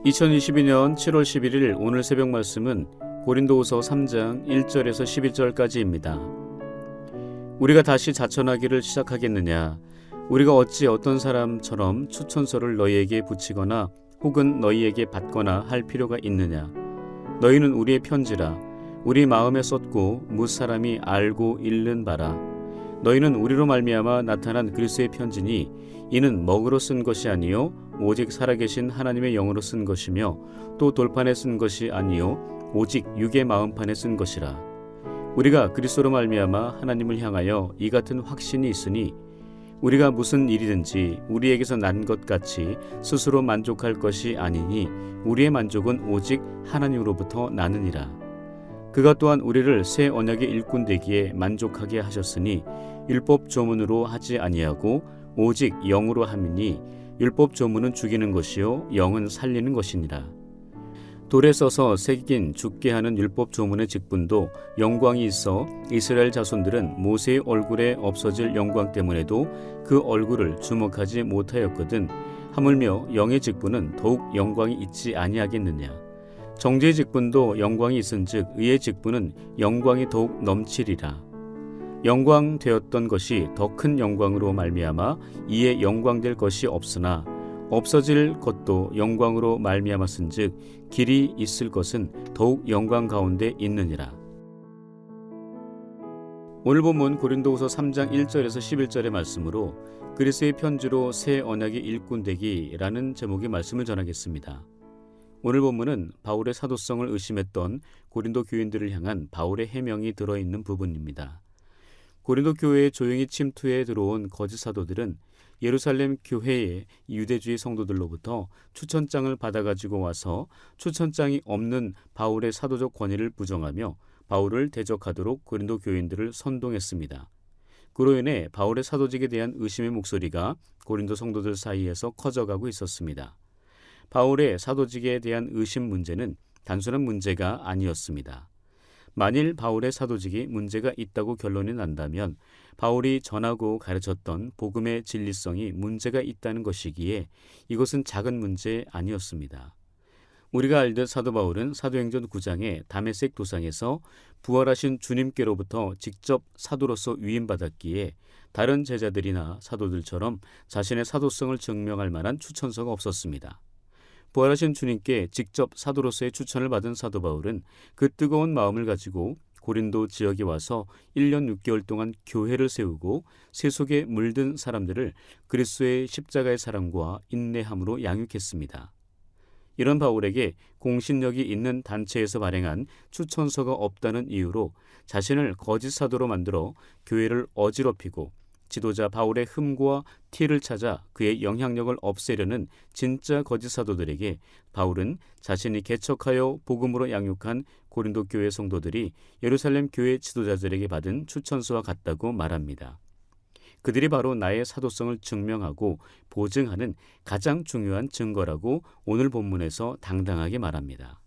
2022년 7월 11일 오늘 새벽 말씀은 고린도후서 3장 1절에서 11절까지입니다. 우리가 다시 자천하기를 시작하겠느냐? 우리가 어찌 어떤 사람처럼 추천서를 너희에게 붙이거나 혹은 너희에게 받거나 할 필요가 있느냐? 너희는 우리의 편지라 우리 마음에 썼고 무사람이 알고 읽는 바라. 너희는 우리로 말미암아 나타난 그리스도의 편지니 이는 먹으로 쓴 것이 아니요 오직 살아계신 하나님의 영으로 쓴 것이며 또 돌판에 쓴 것이 아니요 오직 육의 마음판에 쓴 것이라. 우리가 그리스도로 말미암아 하나님을 향하여 이 같은 확신이 있으니 우리가 무슨 일이든지 우리에게서 난 것 같이 스스로 만족할 것이 아니니 우리의 만족은 오직 하나님으로부터 나느니라. 그가 또한 우리를 새 언약의 일꾼 되기에 만족하게 하셨으니 율법 조문으로 하지 아니하고 오직 영으로 함이니 율법 조문은 죽이는 것이요 영은 살리는 것이니라. 돌에 써서 새긴 죽게 하는 율법 조문의 직분도 영광이 있어 이스라엘 자손들은 모세의 얼굴에 없어질 영광 때문에도 그 얼굴을 주목하지 못하였거든. 하물며 영의 직분은 더욱 영광이 있지 아니하겠느냐. 정죄의 직분도 영광이 있은즉 의의 직분은 영광이 더욱 넘치리라. 영광 되었던 것이 더 큰 영광으로 말미암아 이에 영광될 것이 없으나 없어질 것도 영광으로 말미암았은즉 길이 있을 것은 더욱 영광 가운데 있느니라. 오늘 본문 고린도후서 3장 1절에서 11절의 말씀으로 그리스도의 편지로 새 언약의 일꾼 되기라는 제목의 말씀을 전하겠습니다. 오늘 본문은 바울의 사도성을 의심했던 고린도 교인들을 향한 바울의 해명이 들어있는 부분입니다. 고린도 교회에 조용히 침투해 들어온 거짓 사도들은 예루살렘 교회의 유대주의 성도들로부터 추천장을 받아가지고 와서 추천장이 없는 바울의 사도적 권위를 부정하며 바울을 대적하도록 고린도 교인들을 선동했습니다. 그로 인해 바울의 사도직에 대한 의심의 목소리가 고린도 성도들 사이에서 커져가고 있었습니다. 바울의 사도직에 대한 의심 문제는 단순한 문제가 아니었습니다. 만일 바울의 사도직이 문제가 있다고 결론이 난다면 바울이 전하고 가르쳤던 복음의 진리성이 문제가 있다는 것이기에 이것은 작은 문제 아니었습니다. 우리가 알듯 사도 바울은 사도행전 9장의 다메섹 도상에서 부활하신 주님께로부터 직접 사도로서 위임받았기에 다른 제자들이나 사도들처럼 자신의 사도성을 증명할 만한 추천서가 없었습니다. 부활하신 주님께 직접 사도로서의 추천을 받은 사도 바울은 그 뜨거운 마음을 가지고 고린도 지역에 와서 1년 6개월 동안 교회를 세우고 세속에 물든 사람들을 그리스도의 십자가의 사랑과 인내함으로 양육했습니다. 이런 바울에게 공신력이 있는 단체에서 발행한 추천서가 없다는 이유로 자신을 거짓 사도로 만들어 교회를 어지럽히고 지도자 바울의 흠과 티를 찾아 그의 영향력을 없애려는 진짜 거짓 사도들에게 바울은 자신이 개척하여 복음으로 양육한 고린도 교회 성도들이 예루살렘 교회 지도자들에게 받은 추천서와 같다고 말합니다. 그들이 바로 나의 사도성을 증명하고 보증하는 가장 중요한 증거라고 오늘 본문에서 당당하게 말합니다.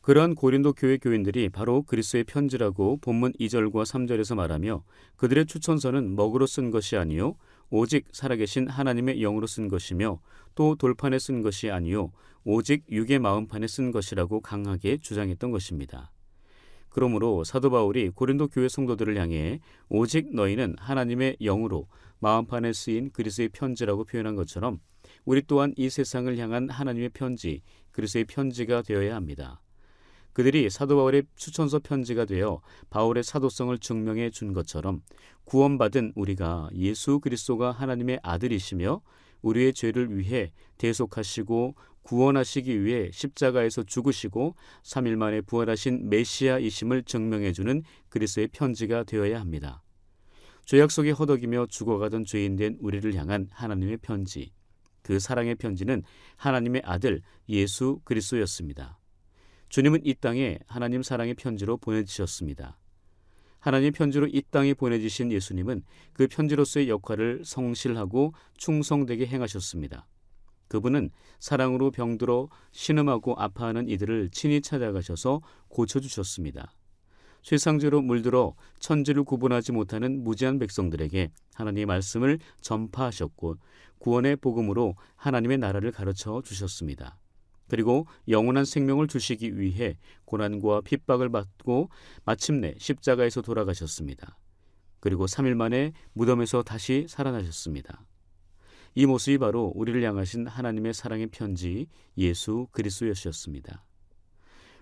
그러한 고린도 교회 교인들이 바로 그리스도의 편지라고 본문 2절과 3절에서 말하며 그들의 추천서는 먹으로 쓴 것이 아니요 오직 살아계신 하나님의 영으로 쓴 것이며 또 돌판에 쓴 것이 아니요 오직 육의 마음판에 쓴 것이라고 강하게 주장했던 것입니다. 그러므로 사도 바울이 고린도 교회 성도들을 향해 오직 너희는 하나님의 영으로 마음판에 쓰인 그리스도의 편지라고 표현한 것처럼 우리 또한 이 세상을 향한 하나님의 편지, 그리스도의 편지가 되어야 합니다. 그들이 사도 바울의 추천서 편지가 되어 바울의 사도성을 증명해 준 것처럼 구원받은 우리가 예수 그리스도가 하나님의 아들이시며 우리의 죄를 위해 대속하시고 구원하시기 위해 십자가에서 죽으시고 3일 만에 부활하신 메시아이심을 증명해 주는 그리스도의 편지가 되어야 합니다. 죄악 속에 허덕이며 죽어가던 죄인된 우리를 향한 하나님의 편지, 그 사랑의 편지는 하나님의 아들 예수 그리스도였습니다. 주님은 이 땅에 하나님 사랑의 편지로 보내주셨습니다. 하나님의 편지로 이 땅에 보내주신 예수님은 그 편지로서의 역할을 성실하고 충성되게 행하셨습니다. 그분은 사랑으로 병들어 신음하고 아파하는 이들을 친히 찾아가셔서 고쳐주셨습니다. 쇠상죄로 물들어 천지를 구분하지 못하는 무지한 백성들에게 하나님의 말씀을 전파하셨고 구원의 복음으로 하나님의 나라를 가르쳐 주셨습니다. 그리고 영원한 생명을 주시기 위해 고난과 핍박을 받고 마침내 십자가에서 돌아가셨습니다. 그리고 3일 만에 무덤에서 다시 살아나셨습니다. 이 모습이 바로 우리를 향하신 하나님의 사랑의 편지 예수 그리스도였습니다.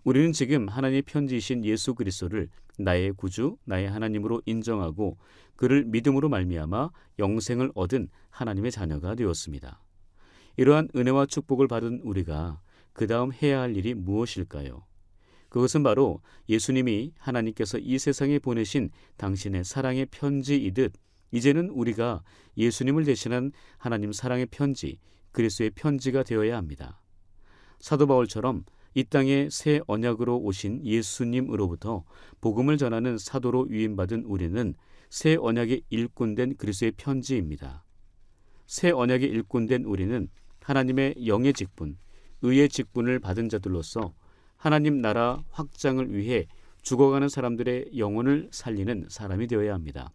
우리는 지금 하나님의 편지이신 예수 그리스도를 나의 구주, 나의 하나님으로 인정하고 그를 믿음으로 말미암아 영생을 얻은 하나님의 자녀가 되었습니다. 이러한 은혜와 축복을 받은 우리가 그 다음 해야 할 일이 무엇일까요? 그것은 바로 예수님이 하나님께서 이 세상에 보내신 당신의 사랑의 편지이듯 이제는 우리가 예수님을 대신한 하나님 사랑의 편지, 그리스도의 편지가 되어야 합니다. 사도 바울처럼 이 땅에 새 언약으로 오신 예수님으로부터 복음을 전하는 사도로 위임받은 우리는 새 언약의 일꾼된 그리스도의 편지입니다. 새 언약의 일꾼된 우리는 하나님의 영의 직분, 의의 직분을 받은 자들로서 하나님 나라 확장을 위해 죽어가는 사람들의 영혼을 살리는 사람이 되어야 합니다.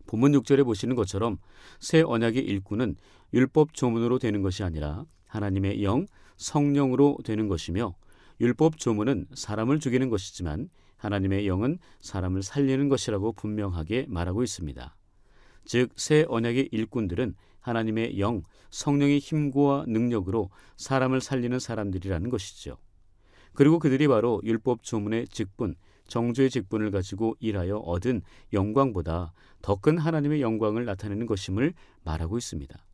본문 6절에 보시는 것처럼 새 언약의 일꾼은 율법 조문으로 되는 것이 아니라 하나님의 영, 성령으로 되는 것이며 율법 조문은 사람을 죽이는 것이지만 하나님의 영은 사람을 살리는 것이라고 분명하게 말하고 있습니다. 즉, 새 언약의 일꾼들은 하나님의 영, 성령의 힘과 능력으로 사람을 살리는 사람들이라는 것이죠. 그리고 그들이 바로 율법 조문의 직분, 정죄의 직분을 가지고 일하여 얻은 영광보다 더 큰 하나님의 영광을 나타내는 것임을 말하고 있습니다.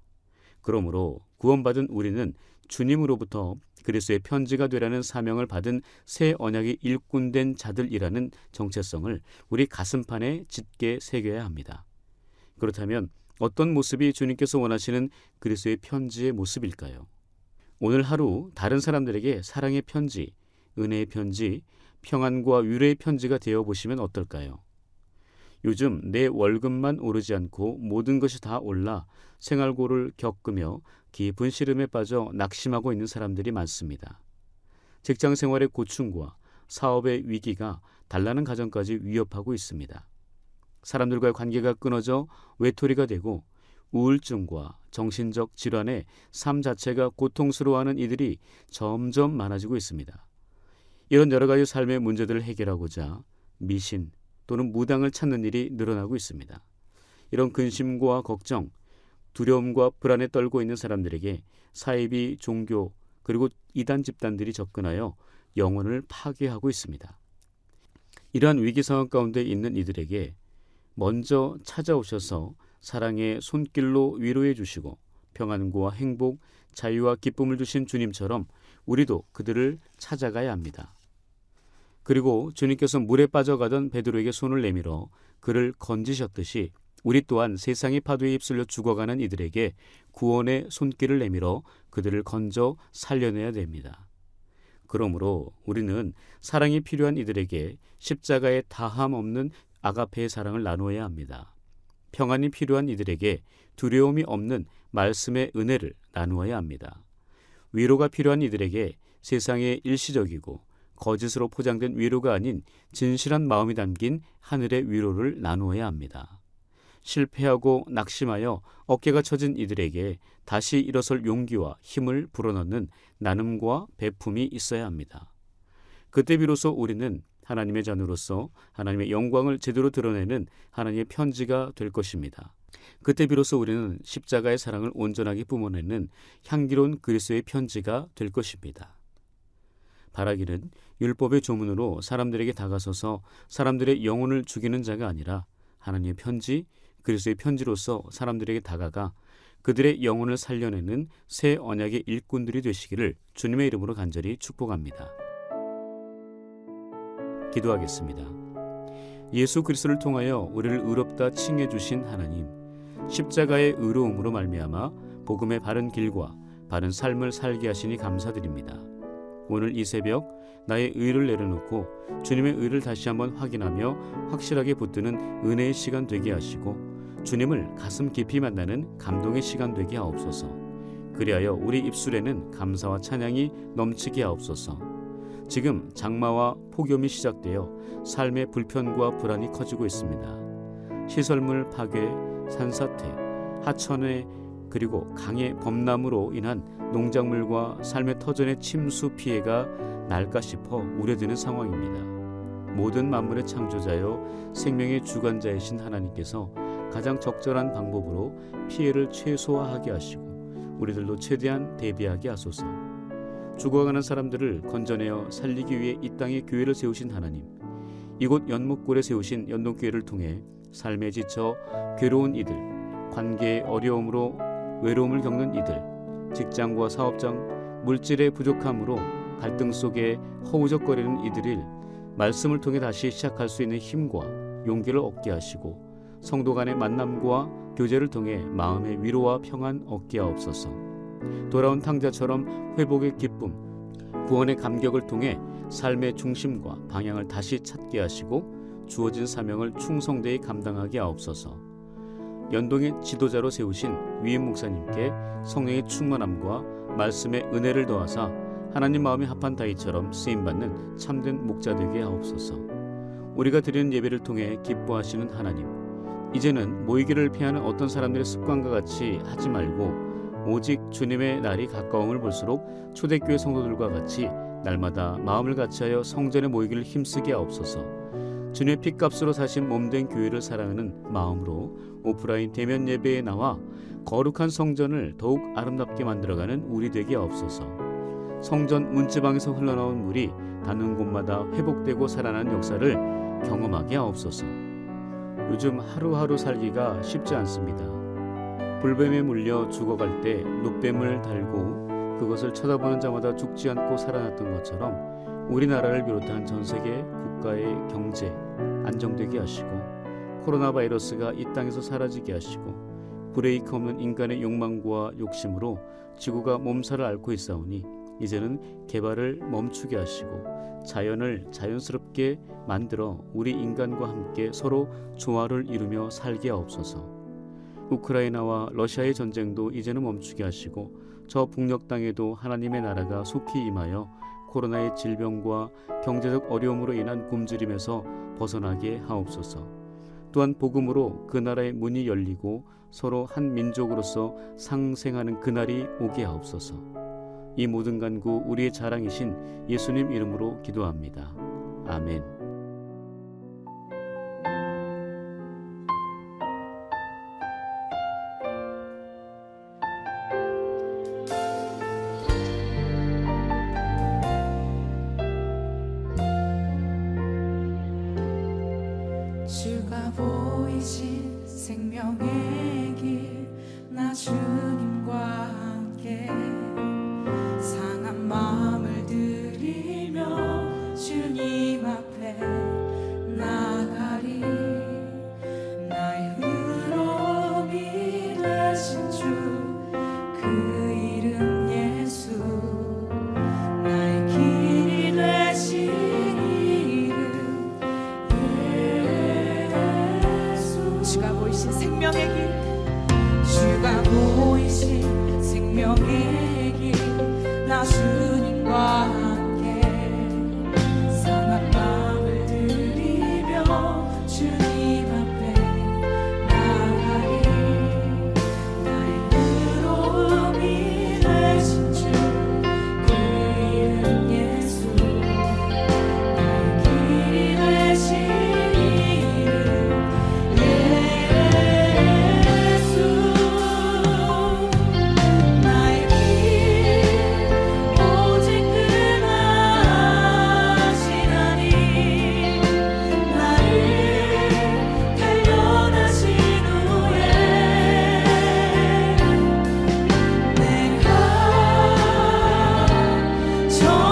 그러므로 구원받은 우리는 주님으로부터 그리스도의 편지가 되라는 사명을 받은 새 언약의 일꾼된 자들이라는 정체성을 우리 가슴판에 짙게 새겨야 합니다. 그렇다면 어떤 모습이 주님께서 원하시는 그리스도의 편지의 모습일까요? 오늘 하루 다른 사람들에게 사랑의 편지, 은혜의 편지, 평안과 위로의 편지가 되어보시면 어떨까요? 요즘 내 월급만 오르지 않고 모든 것이 다 올라 생활고를 겪으며 깊은 시름에 빠져 낙심하고 있는 사람들이 많습니다. 직장 생활의 고충과 사업의 위기가 달라는 가정까지 위협하고 있습니다. 사람들과의 관계가 끊어져 외톨이가 되고 우울증과 정신적 질환에 삶 자체가 고통스러워하는 이들이 점점 많아지고 있습니다. 이런 여러 가지 삶의 문제들을 해결하고자 미신 또는 무당을 찾는 일이 늘어나고 있습니다. 이런 근심과 걱정, 두려움과 불안에 떨고 있는 사람들에게 사이비 종교 그리고 이단 집단들이 접근하여 영혼을 파괴하고 있습니다. 이러한 위기 상황 가운데 있는 이들에게 먼저 찾아오셔서 사랑의 손길로 위로해 주시고 평안과 행복, 자유와 기쁨을 주신 주님처럼 우리도 그들을 찾아가야 합니다. 그리고 주님께서 물에 빠져가던 베드로에게 손을 내밀어 그를 건지셨듯이 우리 또한 세상의 파도에 휩쓸려 죽어가는 이들에게 구원의 손길을 내밀어 그들을 건져 살려내야 됩니다. 그러므로 우리는 사랑이 필요한 이들에게 십자가의 다함 없는 아가페의 사랑을 나누어야 합니다. 평안이 필요한 이들에게 두려움이 없는 말씀의 은혜를 나누어야 합니다. 위로가 필요한 이들에게 세상의 일시적이고 거짓으로 포장된 위로가 아닌 진실한 마음이 담긴 하늘의 위로를 나누어야 합니다. 실패하고 낙심하여 어깨가 처진 이들에게 다시 일어설 용기와 힘을 불어넣는 나눔과 배품이 있어야 합니다. 그때 비로소 우리는 하나님의 자녀로서 하나님의 영광을 제대로 드러내는 하나님의 편지가 될 것입니다. 그때 비로소 우리는 십자가의 사랑을 온전하게 뿜어내는 향기로운 그리스도의 편지가 될 것입니다. 바라기는 율법의 조문으로 사람들에게 다가서서 사람들의 영혼을 죽이는 자가 아니라 하나님의 편지, 그리스도의 편지로서 사람들에게 다가가 그들의 영혼을 살려내는 새 언약의 일꾼들이 되시기를 주님의 이름으로 간절히 축복합니다. 기도하겠습니다. 예수 그리스도를 통하여 우리를 의롭다 칭해 주신 하나님, 십자가의 의로움으로 말미암아 복음의 바른 길과 바른 삶을 살게 하시니 감사드립니다. 오늘 이 새벽 나의 의를 내려놓고 주님의 의를 다시 한번 확인하며 확실하게 붙드는 은혜의 시간 되게 하시고 주님을 가슴 깊이 만나는 감동의 시간 되게 하옵소서. 그리하여 우리 입술에는 감사와 찬양이 넘치게 하옵소서. 지금 장마와 폭염이 시작되어 삶의 불편과 불안이 커지고 있습니다. 시설물 파괴, 산사태, 하천회 그리고 강의 범람으로 인한 농작물과 삶의 터전의 침수 피해가 날까 싶어 우려되는 상황입니다. 모든 만물의 창조자여 생명의 주관자이신 하나님께서 가장 적절한 방법으로 피해를 최소화하게 하시고 우리들도 최대한 대비하게 하소서. 죽어가는 사람들을 건져내어 살리기 위해 이 땅에 교회를 세우신 하나님, 이곳 연목골에 세우신 연동교회를 통해 삶에 지쳐 괴로운 이들, 관계의 어려움으로 외로움을 겪는 이들, 직장과 사업장, 물질의 부족함으로 갈등 속에 허우적거리는 이들을 말씀을 통해 다시 시작할 수 있는 힘과 용기를 얻게 하시고 성도 간의 만남과 교제를 통해 마음의 위로와 평안 얻게 하옵소서. 돌아온 탕자처럼 회복의 기쁨, 구원의 감격을 통해 삶의 중심과 방향을 다시 찾게 하시고 주어진 사명을 충성되이 감당하게 하옵소서. 연동의 지도자로 세우신 위임 목사님께 성령의 충만함과 말씀의 은혜를 더하사 하나님 마음에 합한 다윗처럼 쓰임받는 참된 목자 되게 하옵소서. 우리가 드리는 예배를 통해 기뻐하시는 하나님, 이제는 모이기를 피하는 어떤 사람들의 습관과 같이 하지 말고 오직 주님의 날이 가까움을 볼수록 초대교회 성도들과 같이 날마다 마음을 같이하여 성전에 모이기를 힘쓰게 하옵소서. 주님의 핏값으로 사신 몸된 교회를 사랑하는 마음으로 오프라인 대면 예배에 나와 거룩한 성전을 더욱 아름답게 만들어가는 우리 되게 하옵소서. 성전 문지방에서 흘러나온 물이 닿는 곳마다 회복되고 살아나는 역사를 경험하게 하옵소서. 요즘 하루하루 살기가 쉽지 않습니다. 불뱀에 물려 죽어갈 때 눕뱀을 달고 그것을 쳐다보는 자마다 죽지 않고 살아났던 것처럼 우리나라를 비롯한 전 세계 국가의 경제 안정되게 하시고 코로나 바이러스가 이 땅에서 사라지게 하시고 브레이크 없는 인간의 욕망과 욕심으로 지구가 몸살을 앓고 있사오니 이제는 개발을 멈추게 하시고 자연을 자연스럽게 만들어 우리 인간과 함께 서로 조화를 이루며 살게 하옵소서. 우크라이나와 러시아의 전쟁도 이제는 멈추게 하시고 저 북녘 땅에도 하나님의 나라가 속히 임하여 코로나의 질병과 경제적 어려움으로 인한 굶주림에서 벗어나게 하옵소서. 또한 복음으로 그 나라의 문이 열리고 서로 한 민족으로서 상생하는 그날이 오게 하옵소서. 이 모든 간구 우리의 자랑이신 예수님 이름으로 기도합니다. 아멘. 주가 보이신 생명의 길, 나 주님과 함께 상한 마음을 들이며 주님 앞에 나가리. 나의 의로움이 되신 주, 그 이름 예수. 나의 길이 되신 이름 예수. 주가 보이신 생명의 길, 주가 보이신 생명의 길, 나 주님과 함께 상한 마음을 들이며 주님 앞에 나가리. 나의 의로움이 되신 주, 그 이름 예수. 나의 길이 되신 이름 예수. 나의 길 오직 그하시나니, 나를 단련하신 후에 내가 정한